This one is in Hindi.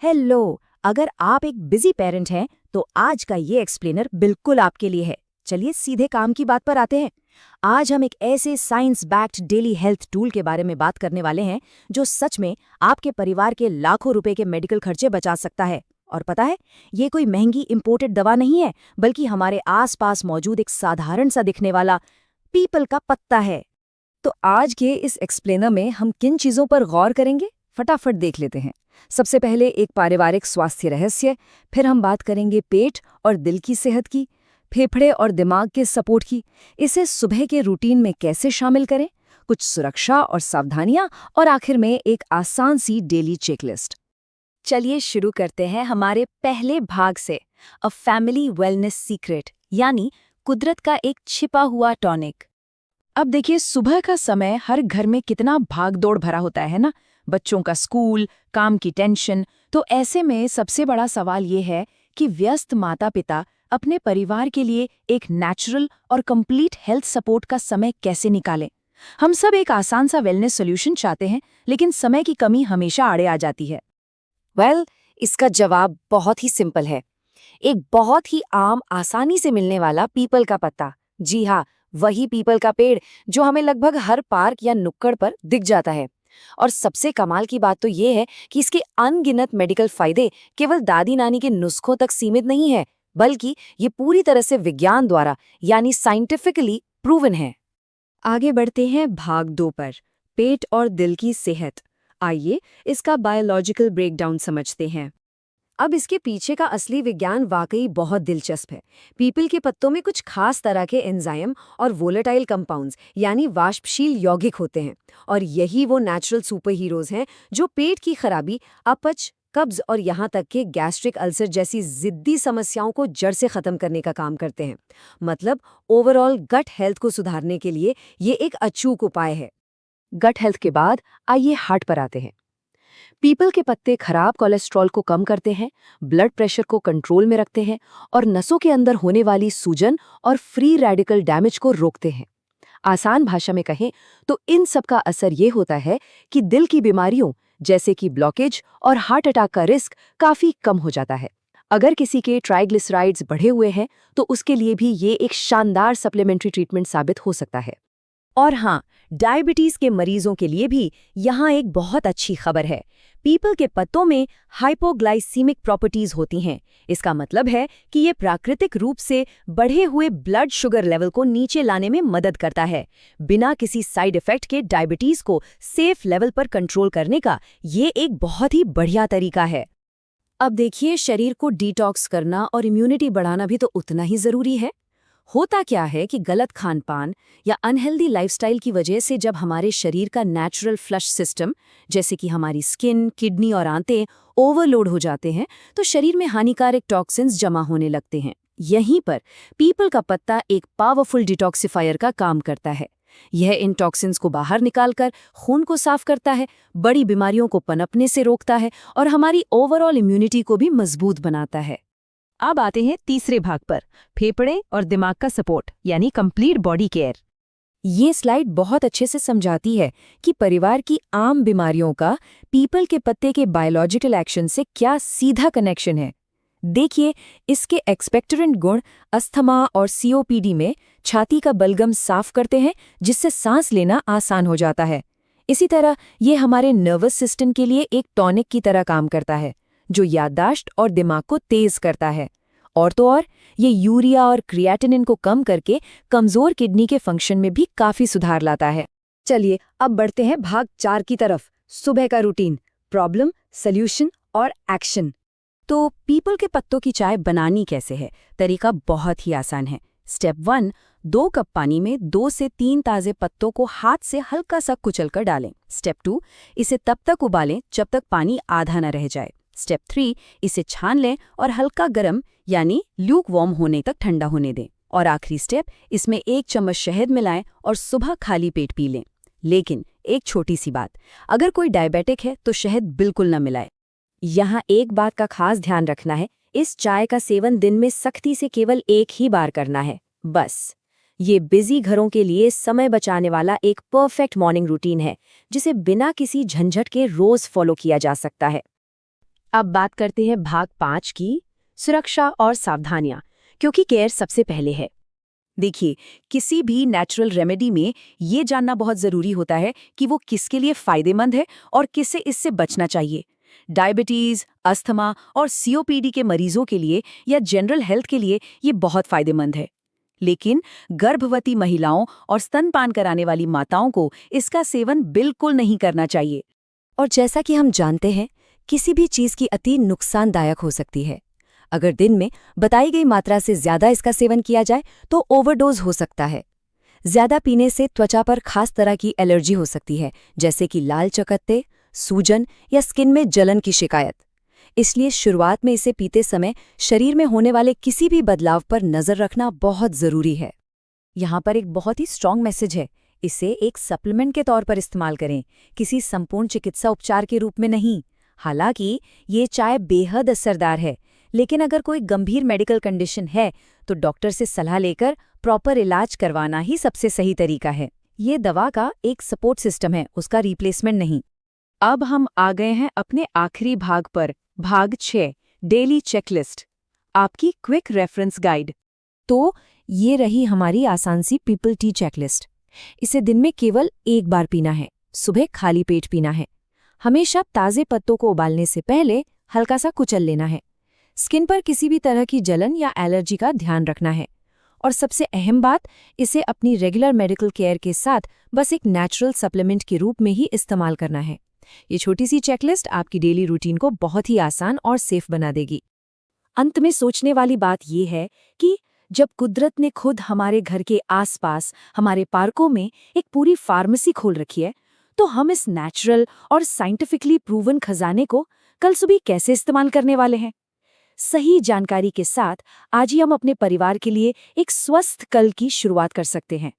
हेलो। अगर आप एक बिजी पेरेंट हैं तो आज का ये एक्सप्लेनर बिल्कुल आपके लिए है। चलिए सीधे काम की बात पर आते हैं। आज हम एक ऐसे science backed daily health tool के बारे में बात करने वाले हैं जो सच में आपके परिवार के लाखों रुपए के मेडिकल खर्चे बचा सकता है। और पता है, ये कोई महंगी इंपोर्टेड दवा नहीं है, बल्कि हमारे आसपास मौजूद एक साधारण सा दिखने वाला पीपल का पत्ता है। तो आज के इस एक्सप्लेनर में हम किन चीजों पर गौर करेंगे, फटाफट देख लेते हैं। सबसे पहले एक पारिवारिक स्वास्थ्य रहस्य, फिर हम बात करेंगे पेट और दिल की सेहत की, फेफड़े और दिमाग के सपोर्ट की, इसे सुबह के रूटीन में कैसे शामिल करें, कुछ सुरक्षा और सावधानियां, और आखिर में एक आसान सी डेली चेकलिस्ट। चलिए शुरू करते हैं हमारे पहले भाग से, अ फैमिली वेलनेस सीक्रेट, यानी कुदरत का एक छिपा हुआ टॉनिक। अब देखिए, सुबह का समय हर घर में कितना भागदौड़ भरा होता है ना, बच्चों का स्कूल, काम की टेंशन। तो ऐसे में सबसे बड़ा सवाल ये है कि व्यस्त माता-पिता अपने परिवार के लिए एक नेचुरल और कंप्लीट हेल्थ सपोर्ट का समय कैसे निकालें। हम सब एक आसान सा वेलनेस सॉल्यूशन चाहते हैं, लेकिन समय की कमी हमेशा आड़े आ जाती है। इसका जवाब बहुत ही सिंपल है। एक बहुत ही आम, आसानी से मिलने वाला पीपल का पत्ता। जी हाँ, वही पीपल का पेड़ जो हमें लगभग हर पार्क या नुक्कड़ पर दिख जाता है। और सबसे कमाल की बात तो ये है कि इसके अनगिनत मेडिकल फायदे केवल दादी नानी के नुस्खों तक सीमित नहीं है, बल्कि ये पूरी तरह से विज्ञान द्वारा, यानी साइंटिफिकली प्रूवन है। आगे बढ़ते हैं भाग 2 पर, पेट और दिल की सेहत। आइए इसका बायोलॉजिकल ब्रेकडाउन समझते हैं। अब इसके पीछे का असली विज्ञान वाकई बहुत दिलचस्प है। पीपल के पत्तों में कुछ खास तरह के एंजाइम और वोलेटाइल कंपाउंड्स, यानी वाष्पशील यौगिक होते हैं। और यही वो नेचुरल सुपर हीरोज हैं जो पेट की खराबी, अपच, कब्ज और यहाँ तक कि गैस्ट्रिक अल्सर जैसी जिद्दी समस्याओं को जड़ से खत्म करने का काम करते हैं। मतलब ओवरऑल गट हेल्थ को सुधारने के लिए ये एक अचूक उपाय है। गट हेल्थ के बाद आइए हार्ट पर आते हैं। पीपल के पत्ते खराब कोलेस्ट्रॉल को कम करते हैं, ब्लड प्रेशर को कंट्रोल में रखते हैं और नसों के अंदर होने वाली सूजन और फ्री रेडिकल डैमेज को रोकते हैं। आसान भाषा में कहें तो इन सब का असर ये होता है कि दिल की बीमारियों जैसे कि ब्लॉकेज और हार्ट अटैक का रिस्क काफी कम हो जाता है। अगर किसी के ट्राइग्लिसराइड्स बढ़े हुए हैं तो उसके लिए भी ये एक शानदार सप्लीमेंट्री ट्रीटमेंट साबित हो सकता है। और हाँ, डायबिटीज के मरीजों के लिए भी यहाँ एक बहुत अच्छी खबर है। पीपल के पत्तों में हाइपोग्लाइसीमिक प्रॉपर्टीज होती हैं। इसका मतलब है कि ये प्राकृतिक रूप से बढ़े हुए ब्लड शुगर लेवल को नीचे लाने में मदद करता है। बिना किसी साइड इफेक्ट के डायबिटीज को सेफ लेवल पर कंट्रोल करने का ये एक बहुत ही बढ़िया तरीका है। अब देखिए, शरीर को डिटॉक्स करना और इम्यूनिटी बढ़ाना भी तो उतना ही जरूरी है। होता क्या है कि गलत खानपान या अनहेल्दी लाइफस्टाइल की वजह से जब हमारे शरीर का नेचुरल फ्लश सिस्टम, जैसे कि हमारी स्किन, किडनी और आंतें ओवरलोड हो जाते हैं, तो शरीर में हानिकारक टॉक्सिन्स जमा होने लगते हैं। यहीं पर पीपल का पत्ता एक पावरफुल डिटॉक्सिफायर का काम करता है। यह इन टॉक्सिन्स को बाहर निकालकर खून को साफ करता है, बड़ी बीमारियों को पनपने से रोकता है और हमारी ओवरऑल इम्यूनिटी को भी मजबूत बनाता है। अब आते हैं तीसरे भाग पर, फेफड़े और दिमाग का सपोर्ट, यानी कंप्लीट बॉडी केयर। ये स्लाइड बहुत अच्छे से समझाती है कि परिवार की आम बीमारियों का पीपल के पत्ते के बायोलॉजिकल एक्शन से क्या सीधा कनेक्शन है। देखिए, इसके एक्सपेक्टोरेंट गुण अस्थमा और सीओपीडी में छाती का बलगम साफ करते हैं, जिससे सांस लेना आसान हो जाता है। इसी तरह ये हमारे नर्वस सिस्टम के लिए एक टॉनिक की तरह काम करता है, जो याददाश्त और दिमाग को तेज करता है। और तो और ये यूरिया और क्रिएटिनिन को कम करके कमजोर किडनी के फंक्शन में भी काफी सुधार लाता है। चलिए अब बढ़ते हैं भाग 4 की तरफ, सुबह का रूटीन, प्रॉब्लम, सॉल्यूशन और एक्शन। तो पीपल के पत्तों की चाय बनानी कैसे है? तरीका बहुत ही आसान है। स्टेप 1, 2 कप पानी में 2 से 3 ताजे पत्तों को हाथ से हल्का सा कुचलकर डालें। स्टेप 2, इसे तब तक उबालें जब तक पानी आधा न रह जाए। स्टेप 3, इसे छान लें और हल्का गर्म यानी ल्यूक वार्म होने तक ठंडा होने दें। और आखिरी स्टेप, इसमें 1 चम्मच शहद मिलाएं और सुबह खाली पेट पी लें। लेकिन एक छोटी सी बात, अगर कोई डायबिटिक है तो शहद बिल्कुल न मिलाए। यहाँ एक बात का खास ध्यान रखना है, इस चाय का सेवन दिन में सख्ती से केवल 1 ही बार करना है, बस। ये बिजी घरों के लिए समय बचाने वाला एक परफेक्ट मॉर्निंग रूटीन है, जिसे बिना किसी झंझट के रोज फॉलो किया जा सकता है। अब बात करते हैं भाग 5 की, सुरक्षा और सावधानियां, क्योंकि केयर सबसे पहले है। देखिए, किसी भी नेचुरल रेमेडी में ये जानना बहुत ज़रूरी होता है कि वो किसके लिए फ़ायदेमंद है और किसे इससे बचना चाहिए। डायबिटीज़, अस्थमा और सीओपीडी के मरीजों के लिए या जनरल हेल्थ के लिए ये बहुत फ़ायदेमंद है। लेकिन गर्भवती महिलाओं और स्तनपान कराने वाली माताओं को इसका सेवन बिल्कुल नहीं करना चाहिए। और जैसा कि हम जानते हैं, किसी भी चीज़ की अति नुकसानदायक हो सकती है। अगर दिन में बताई गई मात्रा से ज़्यादा इसका सेवन किया जाए तो ओवरडोज हो सकता है। ज़्यादा पीने से त्वचा पर खास तरह की एलर्जी हो सकती है, जैसे कि लाल चकत्ते, सूजन या स्किन में जलन की शिकायत। इसलिए शुरुआत में इसे पीते समय शरीर में होने वाले किसी भी बदलाव पर नज़र रखना बहुत ज़रूरी है। यहाँ पर एक बहुत ही स्ट्रॉन्ग मैसेज है। इसे एक सप्लीमेंट के तौर पर इस्तेमाल करें, किसी संपूर्ण चिकित्सा उपचार के रूप में नहीं। हालांकि ये चाय बेहद असरदार है, लेकिन अगर कोई गंभीर मेडिकल कंडीशन है तो डॉक्टर से सलाह लेकर प्रॉपर इलाज करवाना ही सबसे सही तरीका है। ये दवा का एक सपोर्ट सिस्टम है, उसका रिप्लेसमेंट नहीं। अब हम आ गए हैं अपने आखिरी भाग पर, भाग 6, डेली चेकलिस्ट, आपकी क्विक रेफरेंस गाइड। तो ये रही हमारी आसान सी पीपल टी चेकलिस्ट। इसे दिन में केवल एक बार पीना है, सुबह खाली पेट पीना है। हमेशा ताज़े पत्तों को उबालने से पहले हल्का सा कुचल लेना है। स्किन पर किसी भी तरह की जलन या एलर्जी का ध्यान रखना है। और सबसे अहम बात, इसे अपनी रेगुलर मेडिकल केयर के साथ बस एक नेचुरल सप्लीमेंट के रूप में ही इस्तेमाल करना है। ये छोटी सी चेकलिस्ट आपकी डेली रूटीन को बहुत ही आसान और सेफ बना देगी। अंत में सोचने वाली बात ये है कि जब कुदरत ने खुद हमारे घर के आसपास, हमारे पार्कों में एक पूरी फार्मेसी खोल रखी है, तो हम इस नेचुरल और साइंटिफिकली प्रूवन खजाने को कल सुबह कैसे इस्तेमाल करने वाले हैं? सही जानकारी के साथ आज ही हम अपने परिवार के लिए एक स्वस्थ कल की शुरुआत कर सकते हैं।